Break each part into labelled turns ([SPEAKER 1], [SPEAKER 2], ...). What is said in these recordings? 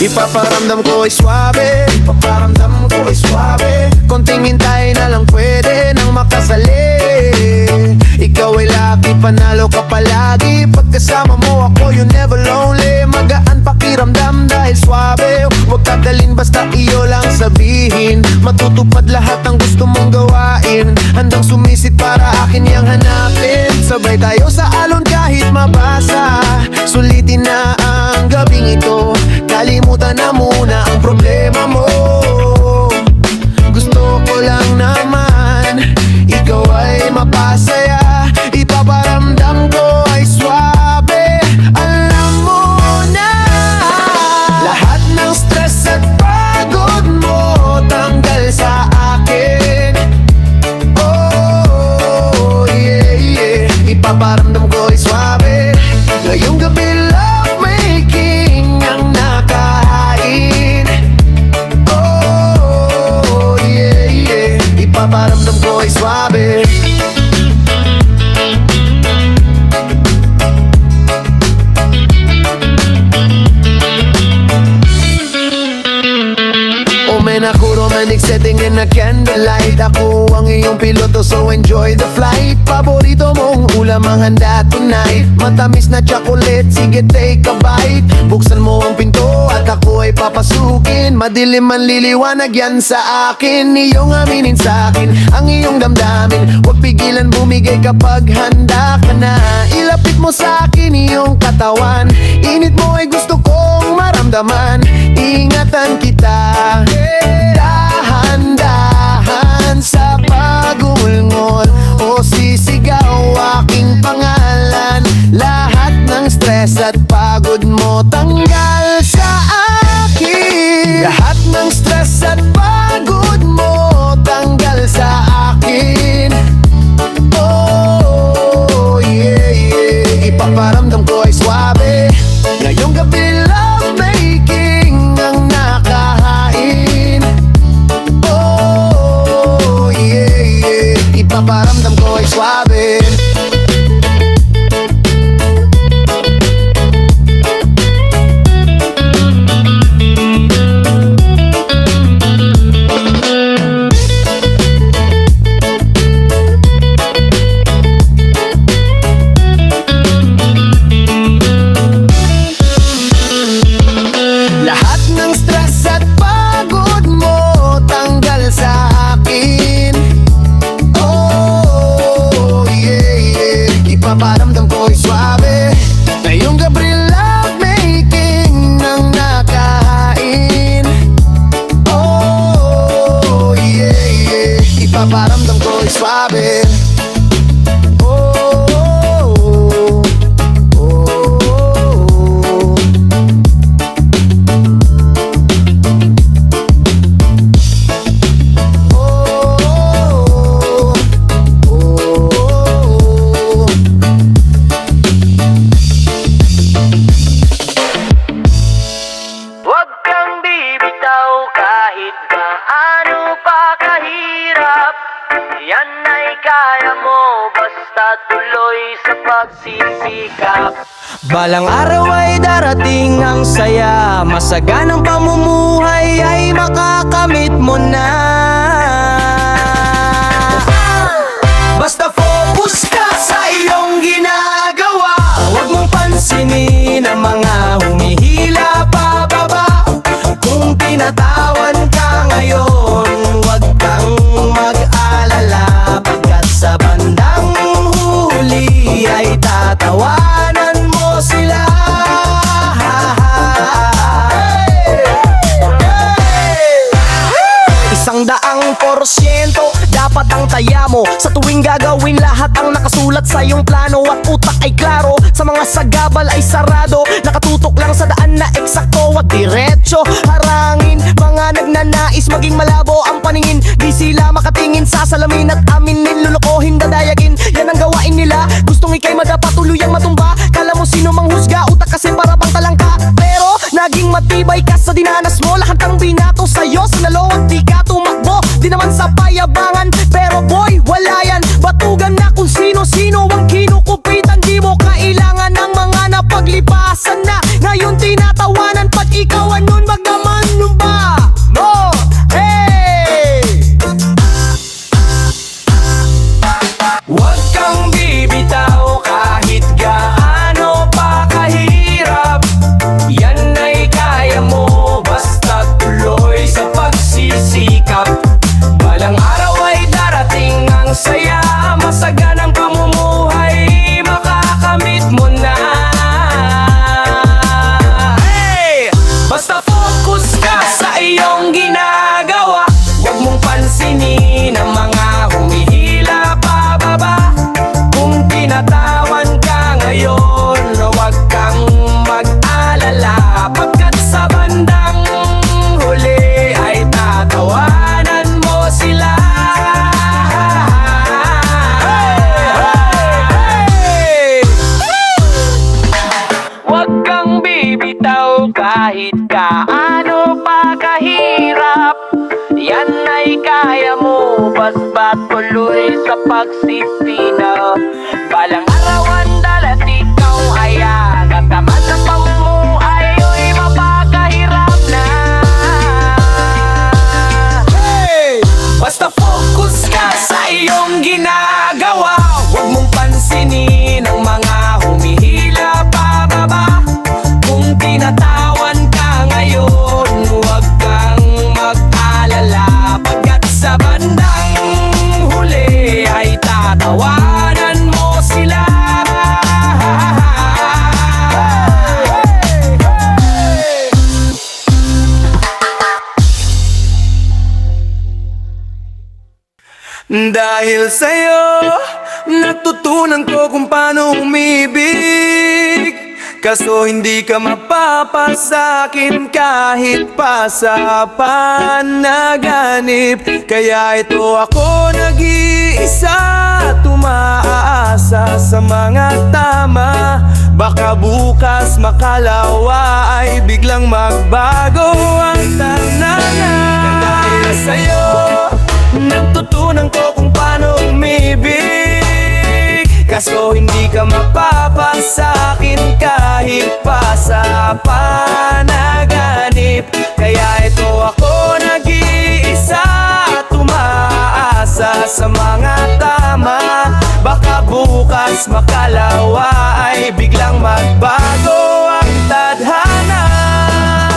[SPEAKER 1] Ipaparamdam ko ay swabe, ipaparamdam ko ay swabe. Konting hintay na lang pwede nang makasali. Ikaw ay lucky, panalo ka palagi. Pagkasama mo ako, you never lonely. Magaan pakiramdam dahil swabe. Huwag dadalhin basta iyo lang sabihin. Matutupad lahat ng gusto mong gawain. Handang sumisit para akin yang hanapin. Sabay tayo sa alon kahit mabasa. Sulitin na ang gabing ito. Kalimutan na muna ang problema mo. Gusto ko lang naman ikaw ay mapasaya. Ipaparamdam ko ay swabe. Alam mo na lahat ng stress at pagod mo tanggal sa akin. Oh yeah, yeah. Ipaparamdam ko ay swabe. Ngayong gabi love making ang nakahain. Oh yeah, yeah. Ipaparamdam ko ay swabe. Ako romantic setting in a candlelight. Ako ang iyong piloto so enjoy the flight. Paborito mong ulam ang handa tonight. Matamis na chocolate, sige take a bite. Buksan mo ang pinto at ako ay papasukin. Madilim man liliwanag yan sa akin. Iyong aminin sa akin ang iyong damdamin. Huwag pigilan bumigay kapag handa ka na. Ilapit mo sa akin iyong katawan. Init mo ay gusto kong maramdaman. Ingatan kita dahan-dahan sa pag-ungol o sisigaw aking pangalan. Lahat ng stress at pagod mo tanggal sa akin. Lahat ng stress at pagod mo tanggal sa akin. Oh yeah, yeah. Ipaparamdam ko ay swabe. Ngayong gabi love making ang nakahain. Oh yeah, yeah. Ipaparamdam ko ay swabe. Lahat ng stress at pagod mo tanggal sa akin. Oh yeah, yeah. Ipaparamdam ko ay swabe. Ngayong gabi love making ng nakahain. Oh yeah, yeah. Ipaparamdam ko ay swabe.
[SPEAKER 2] Huwag kang bibitaw kahit gaano pa kahirap. Yan ay kaya mo basta tuloy sa pagsisikap.
[SPEAKER 3] Balang araw ay darating ang saya. Masaganang pamumuhay ay makakamit mo na. Basta focus ka sa iyong ginagawa. Huwag mong pansinin ang mga humihila pababa. Kung tinatawan ka ngayon, huwag kang mag-alala. Pagkat sa bandang huli ay tatawanan mo sila. Daang% dapat ang taya mo sa tuwing gagawin lahat ang nakasulat sa iyong plano. At utak ay klaro, sa mga sagabal ay sarado. Nakatutok lang sa daan na eksakto at diretso. Harangin mga nagnanais maging malabo ang paningin. Di sila makatingin sa salamin at aminin. Lulukohin, dadayagin, yan ang gawain nila. Gustong ikay madapa, tuluyang matumba. Kala mo sino mang husga, utak kasi para bang talangka. Pero naging matibay ka sa dinanas mo. Lahat ng binato sa'yo, sinalo at di ka tumakbo. Di naman sa payabangan, pero boy, wala yan. Batugan na kung sino-sino ang kinukupitan. Di mo kailangan ng mga napaglipasan na ngayon tinatawanan. Pag ikaw anon
[SPEAKER 2] basta tuloy sa pagsisina. Balang araw ang dalat ikaw ay agatamad sa pamumuhay, o'y mapakahirap na.
[SPEAKER 3] Hey! Basta focus ka sa iyong ginagawa, huwag mong pansinin ang mga humihila pababa. Kung tinatawan ka ngayon, huwag kang mag-alala, pagkat sa bandang huli ay tatawanan mo sila.
[SPEAKER 1] Dahil sa'yo, natutunan ko kung paano umibig. Kaso hindi ka mapapasakin kahit pa sa panaganip. Kaya ito ako nag-iisa, tumaasa sa mga tama. Baka bukas makalawa ay biglang magbago ang tanangan. Dahil sa'yo, natutunan ko kung paano umibig. Kaso hindi ka mapapasakin kahit pa sa panaganip. Kaya ito ako nag-iisa, tumaasa sa mga tama. Baka bukas makalawa ay biglang magbago ang tadhana.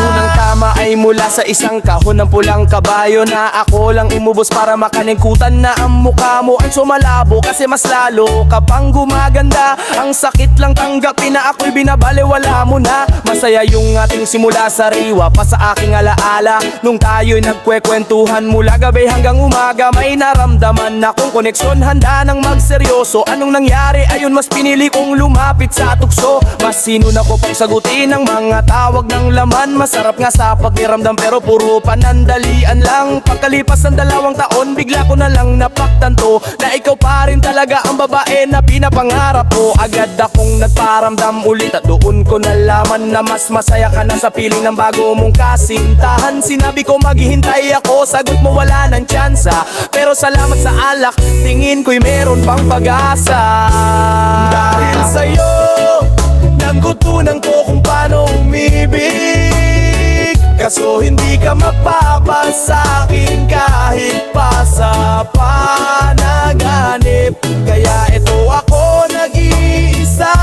[SPEAKER 1] Unang tama ay mula sa isang kahon ng pulang kabayo na ako lang imubos para makaningkutan na ang mukha mo ay sumalabo. Kasi mas lalo ka pang gumaganda. Ang sakit lang tanggapin na ako'y binabaliwala mo na. Masaya yung ating simula, sariwa pa sa aking alaala. Nung tayo'y nagkwekwentuhan mula gabi hanggang umaga, may naramdaman akong koneksyon, handa nang magseryoso. Anong nangyari? Ayun, mas pinili kong lumapit sa tukso. Mas sino na ko pang sagutin ang mga tawag ng laman. Masarap nga sa pakiramdam pero puro panandalian lang. Pagkalipas ng 2 taon, bigla ko na lang napagtanto na ikaw pa rin talaga ang babae na pinapangarap ko. Agad akong nagparamdam ulit at doon ko nalaman na mas masaya ka na sa piling ng bago mong kasintahan. Sinabi ko maghihintay ako, sagot mo wala ng tsansa. Pero salamat sa alak, tingin ko'y meron pang pag-asa. Dahil sa'yo, natutunan ko kung paano umibig. Kaso hindi ka mapapasakin kahit pa sa panaganip. Kaya ito ako nag-iisa,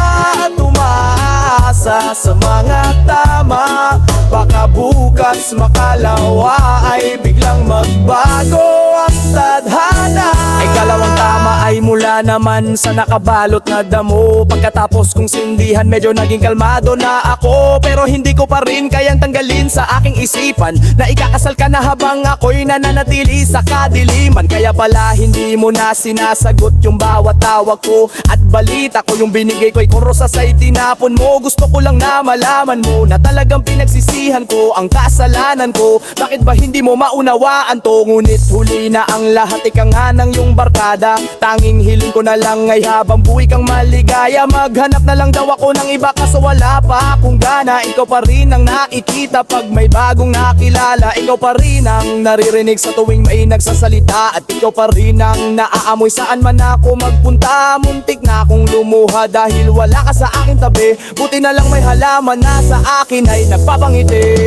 [SPEAKER 1] tumaasa sa mga tama. Baka bukas makalawa ay biglang magbago ang tadhana. Ay kalawang tama ay mula naman sa nakabalot na damo. Pagkatapos kong sindihan, medyo naging kalmado na ako. Pero hindi ko pa rin kayang tanggalin sa aking isipan na ikakasal ka na habang ako'y nananatili sa kadiliman. Kaya pala hindi mo na sinasagot yung bawat tawag ko at balita ko. Yung binigay ko'y kurosa sa'y tinapon mo. Gusto ko lang na malaman mo na talagang pinagsisihan ko ang kasalanan ko. Bakit ba hindi mo maunawaan to? Ngunit huli na ang lahat, ika nga ng yung barkada. Tanging hiling ko na lang ay habang buhay kang maligaya. Maghanap na lang daw ako ng iba kaso wala pa akong gana. Ikaw pa rin ang nakikita pag may bagong nakilala. Ikaw pa rin ang naririnig sa tuwing may nagsasalita. At ikaw pa rin ang naaamoy saan man ako magpunta. Muntik na akong lumuha dahil wala ka sa aking tabi. Buti na lang may halaman na sa akin ay nagpapangiti.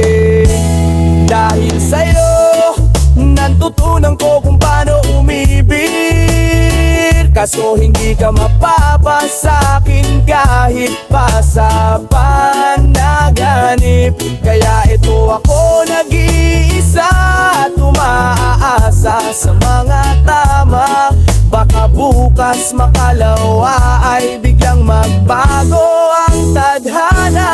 [SPEAKER 1] Dahil sa'yo, natutunan ko kung paano umibig. Kaso hindi ka mapapasakin kahit pa sa panaganip. Kaya ito ako nag-iisa, tumaasa sa mga tama. Baka bukas makalawa ay biglang magbago ang tadhana.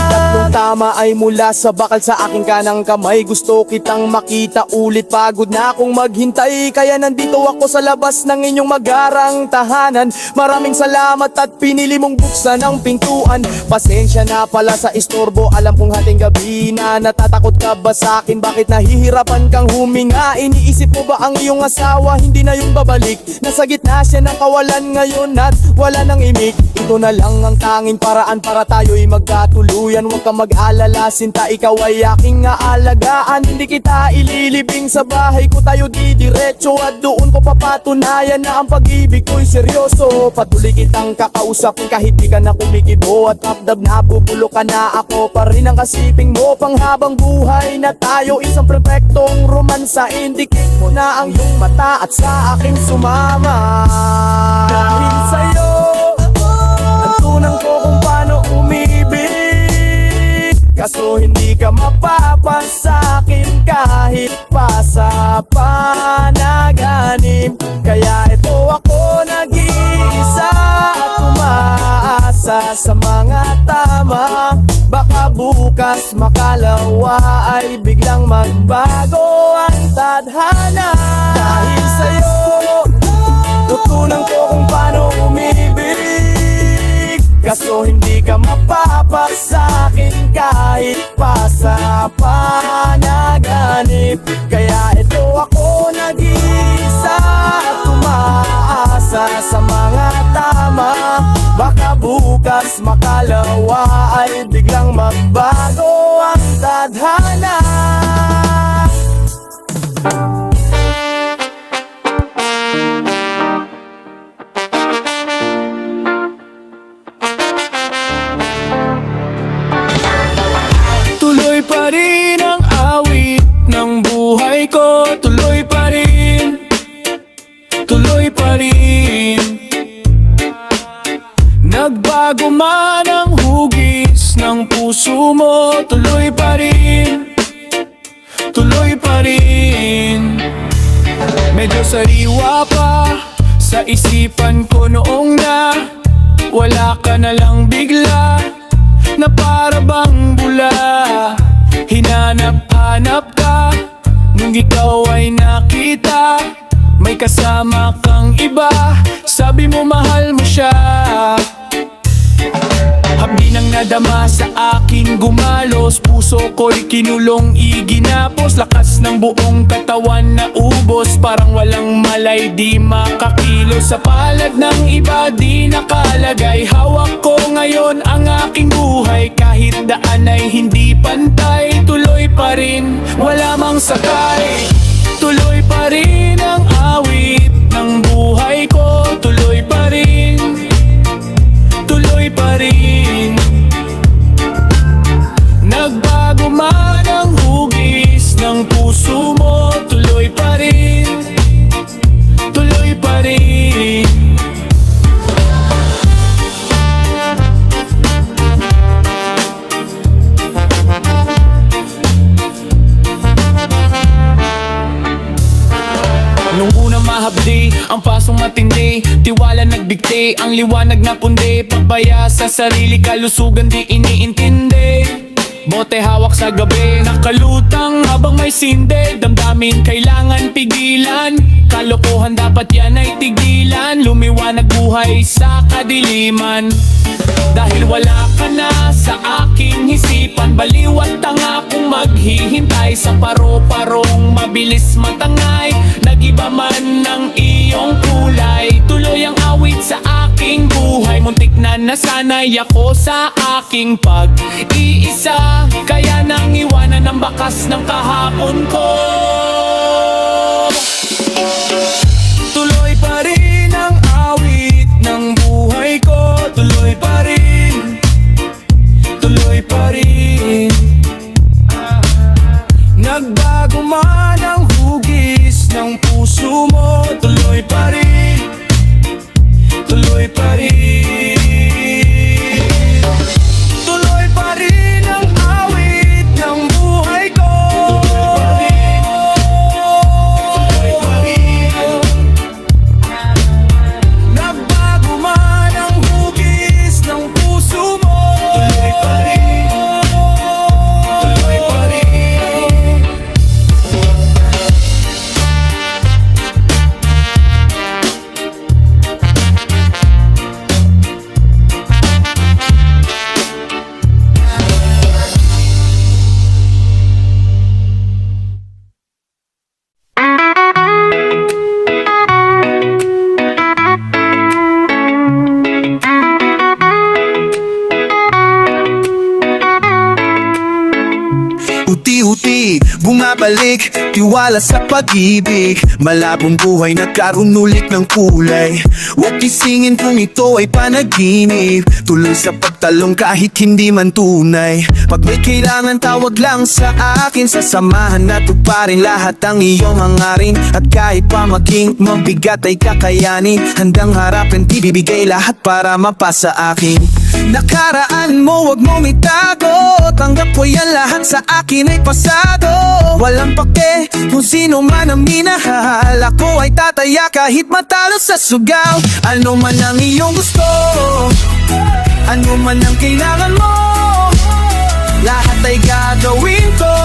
[SPEAKER 1] Ikatlong tama ay mula sa bakal sa aking kanang kamay. Gusto kitang makita ulit, pagod na akong maghintay. Kaya nandito ako sa labas ng inyong magarang tahanan. Maraming salamat at pinili mong buksan ang pintuan. Pasensya na pala sa istorbo, alam kong hating gabi na. Natatakot ka ba sa akin? Bakit nahihirapan kang huminga? Iniisip mo ba ang iyong asawa hindi na yung babalik? Nasa gitna siya ng kawalan ngayon at wala nang imik. Ito na lang ang tanging paraan para tayo'y magkatuluyan. Huwag kang
[SPEAKER 3] mag-alala, sinta, ikaw ay aking aalagaan. Hindi kita ililibing sa bahay ko, tayo didiretso. At doon ko papatunayan na ang pag-ibig ko'y seryoso. Patuloy kitang kakausapin kahit di ka na kumikibo. At abdab na bubulo ka na, ako pa rin ang kasiping mo. Panghabang buhay na tayo, isang perfectong romansa. Indicate mo na ang iyong mata at sa aking sumama. Dahil sa'yo, natutunan ko kung paano umibig. Kaso hindi ka mapapasakin kahit pa sa panaginip. Kaya ito ako nag-iisa at umaasa sa mga tama. Baka bukas makalawa ay biglang magbago ang tadhana. Dahil sa'yo, tutunan ko kung paano umibig. Kaso hindi ka mapapasakin kahit pa sa panaginip. Kaya ito ako nag-iisa at umaasa sa mga tama. Baka bukas makalawa ay biglang magbago ang tadhana.
[SPEAKER 4] Tuloy pa rin ang awit ng buhay ko. Tuloy pa rin, tuloy pa rin. Nagbago man ang hugis ng puso mo. Tuloy pa rin, tuloy pa rin. Medyo sariwa pa sa isipan ko noong na wala ka na lang bigla, na para bang bula. Hinanap-hanap ka nung ikaw ay nakita may kasama kang iba. Sabi mo mahal mo siya. Hapdi nang nadama sa akin gumalos. Puso ko'y kinulong iginapos. Lakas ng buong katawan na ubos. Parang walang malay di makakilos. Sa palad ng iba di nakalagay. Hawak ko ngayon ang aking buhay. Kahit daan ay hindi pantay. Tuloy pa rin, wala mang sakay. Tuloy pa rin ang awit ng buhay ko. Tuloy pa rin, tuloy pa rin. Nagbago man ang hugis ng puso mo. Tuloy pa rin, tuloy pa rin. Nung una mahabdi, ang pasong matindi. Tiwala nagbigti, ang liwanag na pundi. Pagbaya sa sarili, kalusugan di iniintindi. Bote hawak sa gabi, nakalutang habang may sinde. Damdamin kailangan pigilan, kalokohan dapat yan ay tigilan. Lumiwanag buhay sa kadiliman. Dahil wala ka na sa aking hisipan, baliw at tanga kung maghihintay sa paro-parong mabilis matangay. Nagiba man ng iyong kulay, tuloy ang awit sa aking buhay. Muntik na nasanay ako sa aking pag-iisa. Kaya nang iwanan ang bakas ng kahapon ko. Tuloy pa rin ang awit ng buhay ko. Tuloy pa rin, tuloy pa rin. Nagbago man ang hugis ng puso mo. Tuloy pa rin, tuloy pa rin. Tuloy pa rin ang awit ng buhay ko. Tuloy pa rin. Nagbago man ang hugis ng puso mo. Tuloy pa rin, tuloy pa rin.
[SPEAKER 1] bumabalik, tiwala sa pag-ibig. Malabong buhay nagkaroon ulit ng kulay. Huwag isingin kung ito ay panaginip, tuloy sa pagtalong kahit hindi man tunay. Pag may kailangan tawag lang sa akin, sasamahan at tuparin lahat ang iyong hangarin. At kahit pa maging mabigat ay kakayanin, handang harapin, ibibigay lahat para mapasa akin. Nakaraan mo, wag mong itago, tanggap ko yan lahat sa akin ay pasado. Walang pake kung sino man ang minahal, ako ay tataya kahit matalo sa sugaw. Ano man ang iyong gusto, ano man ang kailangan mo, lahat ay gagawin ko.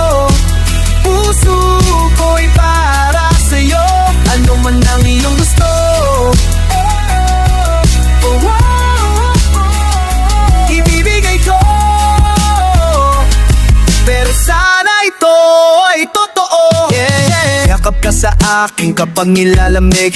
[SPEAKER 1] Puso ko'y para sa'yo, ano man ang iyong gusto. Ibibigay ko, pero sana ito ay totoo. Yakap ka sa akin kapag nilalamig,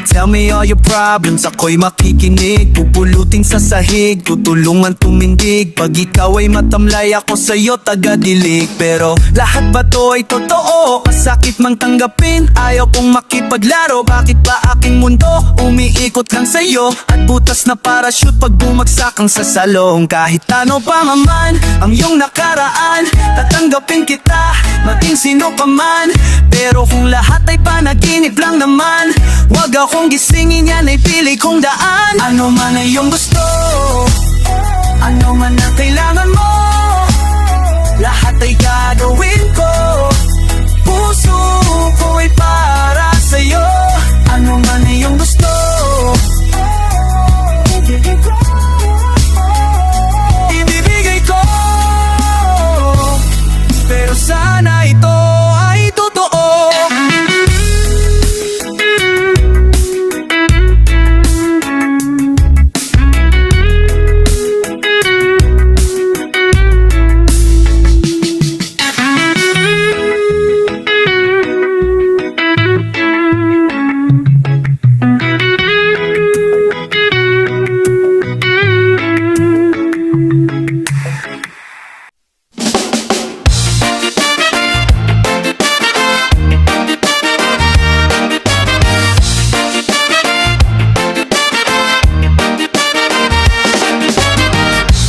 [SPEAKER 1] tell me all your problems, ako'y makikinig. Pupulutin sa sahig, tutulungan tumindig. Pag ikaw ay matamlay, ako sa'yo tagadilig. Pero lahat ba to ay totoo? Masakit mang tanggapin, ayaw kong makipaglaro. Bakit ba aking mundo umiikot lang sa'yo? At butas na parachute pag bumagsak ang sasalong. Kahit ano pa man ang iyong nakaraan, tatanggapin kita, maging sino ka man. Pero kung lahat ay panaginip lang naman, wag akong gisingin, yan ay pili kong daan. Ano man ay iyong gusto, ano man ang kailangan mo, lahat ay gagawin ko. Puso ko ay para sa'yo, ano man ay iyong gusto. Ibibigay ko, pero sana ito ay totoo.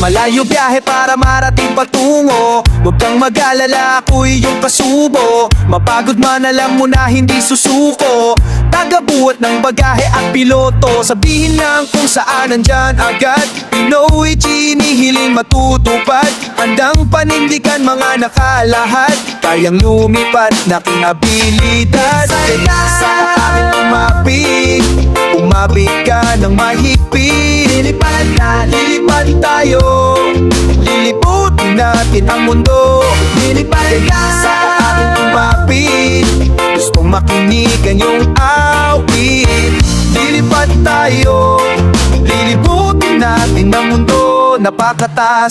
[SPEAKER 1] Malayo biyahe para marating patungo, huwag kang mag-alala, ako'y iyong kasubo. Mapagod man alam mo na hindi susuko, tagabuhat ng bagahe at piloto. Sabihin lang kung saan nandyan agad, Pinoy hinihiling matutupad. Handang panindigan mga nakalahat, kayang lumipad na king abilidad. Sa akin umapit, umabit ka ng mahigpit. Lilipad na, lilipad tayo, liliputin natin ang mundo. Lilipad ka sa akin umapit, gustong makinig ang iyong awit. Lilipad tayo, liliputin natin ang mundo. Napakatas,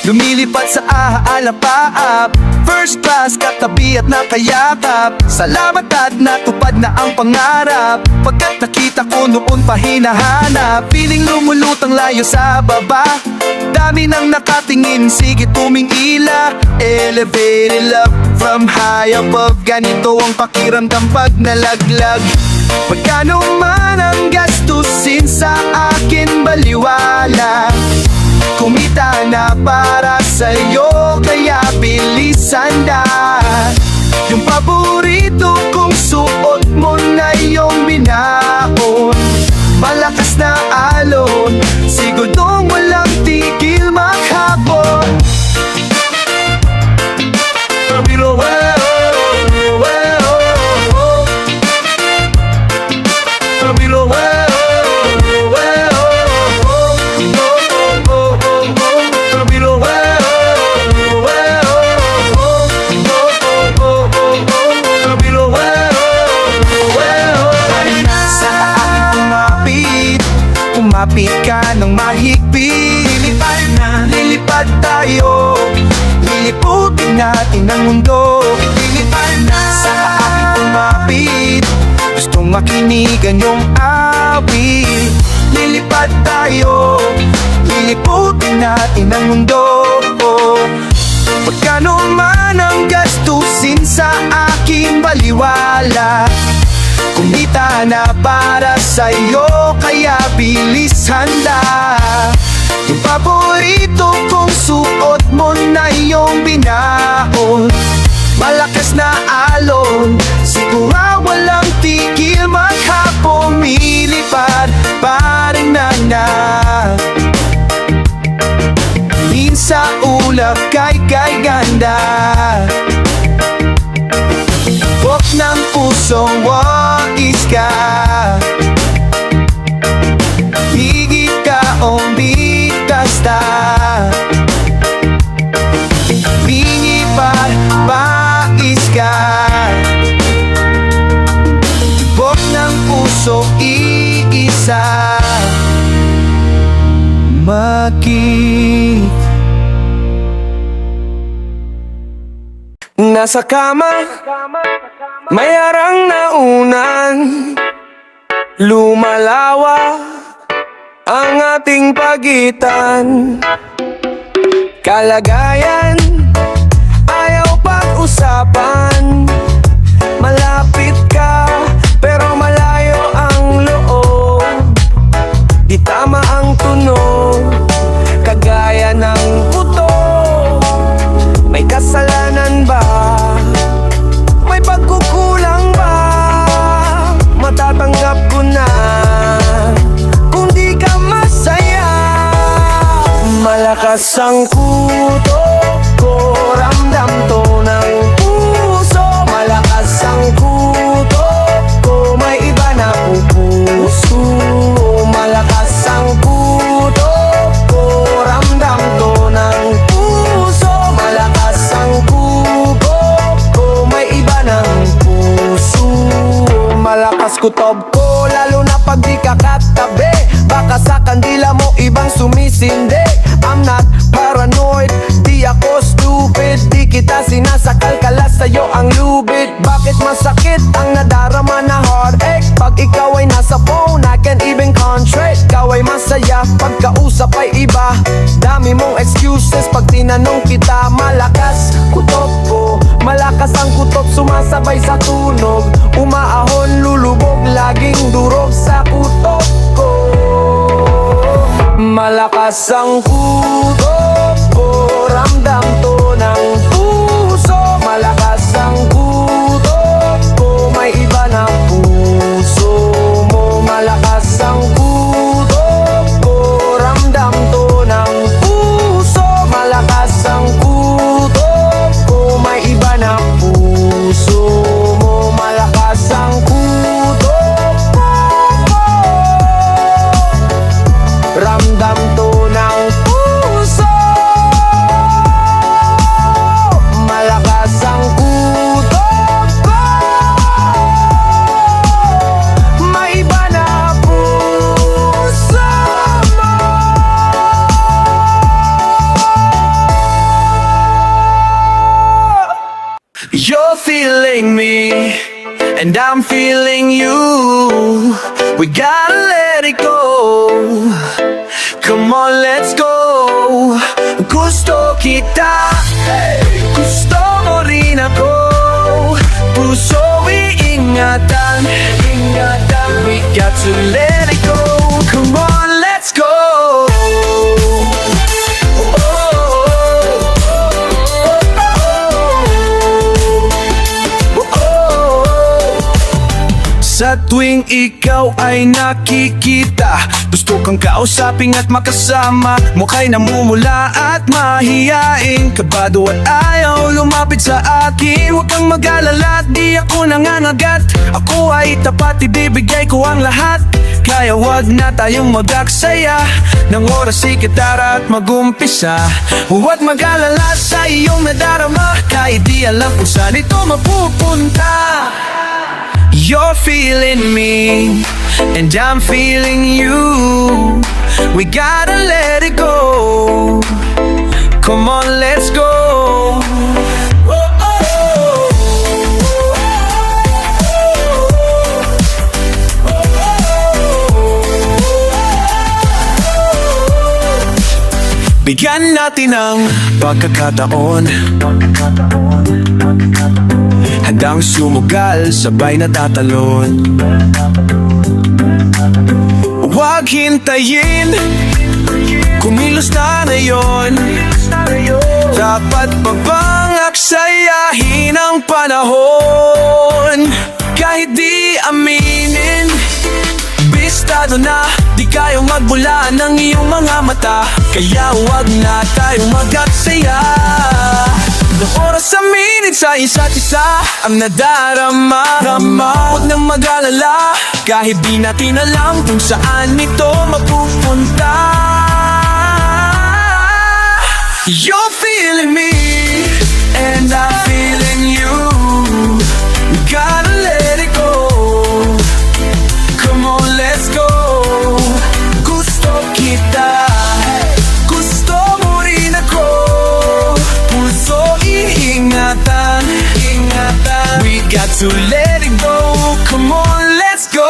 [SPEAKER 1] lumilipad sa aalapaap, first class, katabi at nakayakap. Salamat at natupad na ang pangarap, pagkat nakita ko noon pa hinahanap. Piling lumulutang layo sa baba, dami nang nakatingin, sige tumingila. Elevated love from high above, ganito ang pakiramdam pag nalaglag. Magkano man ang gastusin sa akin baliwala, kumita na para sa'yo, kaya bilisan na. Yung paborito kong suot mo na iyong binaon, malakas na alon, siguradong walang tigil maghapon. Pero lumapit ka ng mahigpit. Lilipad na, lilipad tayo, liliputin natin ang mundo. Lilipad na, sa akin lumapit, gustong makinig ang iyong awit. Lilipad tayo, liliputin natin ang mundo. Pagkano man ang gastusin sa aking baliwala, kumita na para sa'yo, kaya bilis handa. Yung paborito kong suot mo na iyong binaon, malakas na alon, siguro walang tigil, maghapong milipad pa rin nanak. Sa ulap kay ganda, bok ng pusong wais ka, higit ka o bigkasta, bingi pa bais ka, bok ng puso iisa, nasa kama, may harang na unan, lumalawa ang ating pagitan. Kalagayan, ayaw pag-usapan, malapit ka, pero malayo ang loob. Di tama ang tunog, kagaya ng puto. May kasalanan ba? May pagkukulang ba? Matatanggap ko na kung di ka masaya. Malakas ang kutok ko, ramdam to ng puso. Malakas ang kutok ko, may iba na pupuso. Malakas ang kutok ko, ramdam to ng puso. Malakas ang kutok ko, may iba ng puso. Malakas kutob ko, lalo na pag di ka katabi. Baka sa kandila mo ibang sumisindi. I'm not paranoid, di ako stupid. Di kita sinasakal, kalas sa'yo ang lubid. Bakit masakit ang nadarama na heartache? Pag ikaw ay nasa phone, I can't even concentrate. Ikaw ay masaya, pagkausap ay iba. Dami mong excuses pag tinanong kita. Malakas kutob ko, malakas ang kutob, sumasabay sa tunog. Umaahon, lulubog, laging durog sa kutob ko. Malakas ang kutob ko, ramdam to ng puso. Malakas ang kutob ko, may iba na puso mo. Malakas ang kutob ko, ramdam to ng puso. Malakas ang kutob ko, may iba na puso mo. Malakas ang kutob ko, ramdam to ng puso. Malakas ang kutob ko, may iba na puso mo. You're feeling me, and I'm feeling you. We gotta let it go. Come on, let's go. Gusto kita, gusto mo rin ako. Puso iingatan, we got to let it go. Come on, let's go. Sa tuwing ikaw ay nakikita, gusto kang kausapin at makasama. Mukha'y namumula at mahiyain, kabado at ayaw lumapit sa akin. Huwag kang mag-alala, di ako nangangagat. Ako ay tapat, ibibigay ko ang lahat. Kaya wag na tayong mag-aksaya ng oras, ikitara at mag-umpisa. Huwag mag-alala sa iyong nadarama, kahit di alam kung saan ito mapupunta. You're feeling me, and I'm feeling you. We gotta let it go. Come on, let's go. Bigyan natin ng pagkakataon, handang sumugal, sabay natatalon. Huwag hintayin, kumilos na ngayon. Dapat pa bang aksayahin ang panahon? Kahit di aminin, bistado na, di kayang magbulaan ng iyong mga mata. Kaya huwag na tayong mag-aksaya ng oras sa minit sa isa't isa ang nadarama. Huwag nang mag-alala, kahit di natin alam kung saan ito mapupunta. You're feeling me, and I'm feeling you. We gotta let it go. Come on, let's go. Gusto kita, gusto mo rin ako. Puso iingatan, ingatan. We got to let it go. Come on, let's go.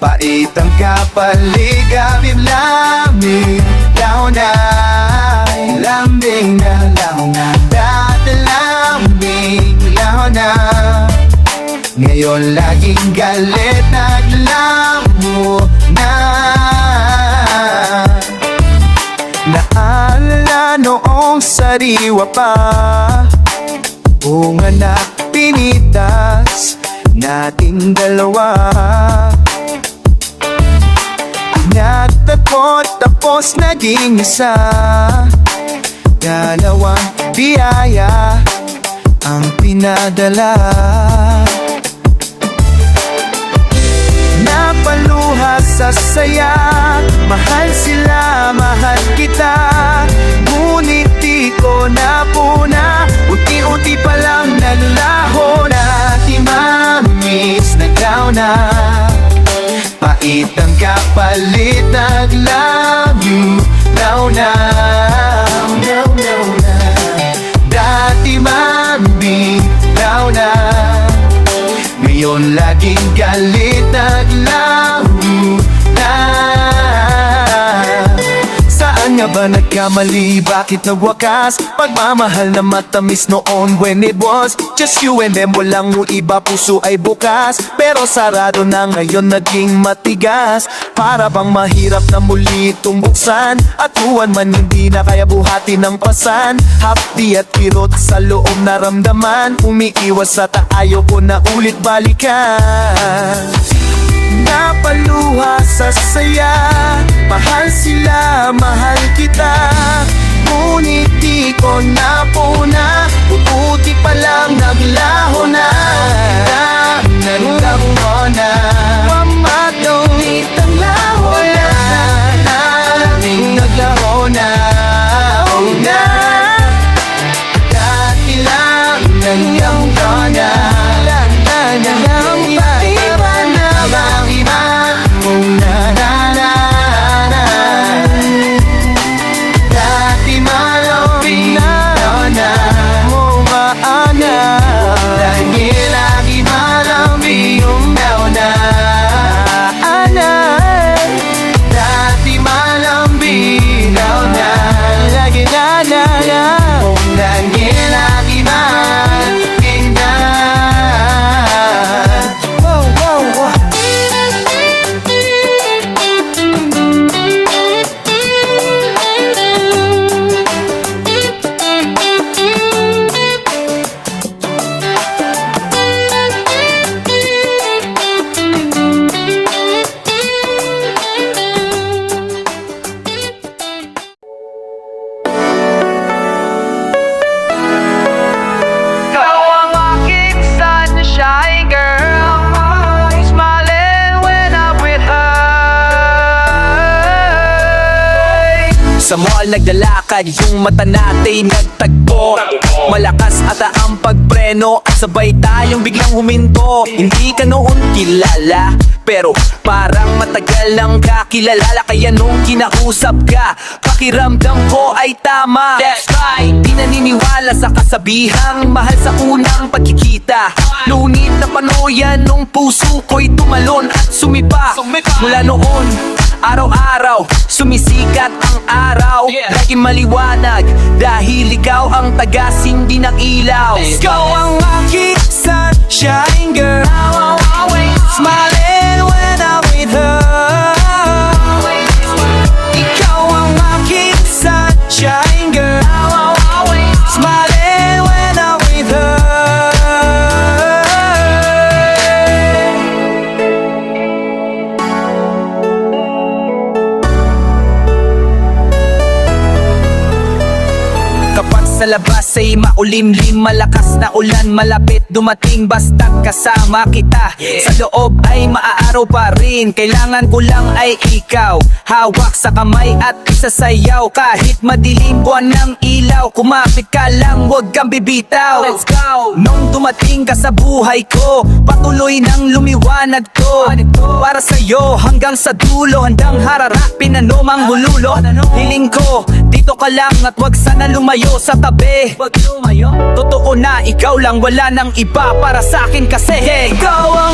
[SPEAKER 1] Paitang kapalig, abim lamig, lao na, lambing na, lao na. Dati lambing, lao na. Ngayon laging galit, naglamo na. Naalala noong sariwa pa, bunga na pinitas nating dalawa. Nagtakot tapos naging isa, dalawang biyaya ang pinadala. Napaluha sa saya, mahal sila, mahal kita. Ngunit di ko napuna, unti-unti palang naglaho na. Timamis, naglaw na. Pait ang kapalit, nag-love you now na. Dati mami, now na. Ngayon laging galit, nag-love you na. Saan nga ba nagkamali? Bakit nagwakas? Pagmamahal na matamis noon when it was just you and them, walang iba, puso ay bukas. Pero sarado na ngayon, naging matigas. Para bang mahirap na muli itong buksan. At huwan man hindi na kaya buhatin ng pasan. Hapdi at kirot sa loob naramdaman. Umiiwas at ayaw ko na ulit balikan. Napaluha sa saya, mahal sila, mahal kita. Ngunit di ko napuna, buti pa lang naglaho na. Naglaho na, mamadawit ang laho na. Naglaho na, oh na. Dati lang naglaho na. Lagi
[SPEAKER 3] Sa mall naglalakad, yung mata natin nagtagpo. Malakas ata ang pagpreno at sabay tayong biglang huminto. Hindi ka noon kilala, pero parang matagal lang kakilala. Kaya nung kinausap ka, pakiramdam ko ay tama. That's right, di naniniwala sa kasabihang mahal sa unang pagkikita. Ngunit napanoyan nung puso ko'y tumalon at sumipa. Mula noon, araw-araw, sumisikat ang araw. Laging maliwanag, dahil ikaw ang tagasindi ng ilaw. Ikaw ang aking sunshine girl, smiling when I'm with her. Ikaw ang aking sunshine girl, smiling when I'm with her. Kapag sa labas ay maulimlim, malakas na ulan, malapit dumating basta't kasama kita. Sa loob ay maaaraw pa rin, kailangan ko lang ay ikaw. Hawak sa kamay at isasayaw, kahit madilim buwan ng ilaw. Kumapit ka lang, huwag kang bibitaw. Let's go! Nung dumating ka sa buhay ko, patuloy nang lumiwanag to. Para sa'yo hanggang sa dulo, handang hararapin anumang hululo. Hiling ko, dito ka lang at wag sana lumayo sa tabi. Totoo na ikaw lang, wala nang iba para sa akin kasi hey, ikaw ang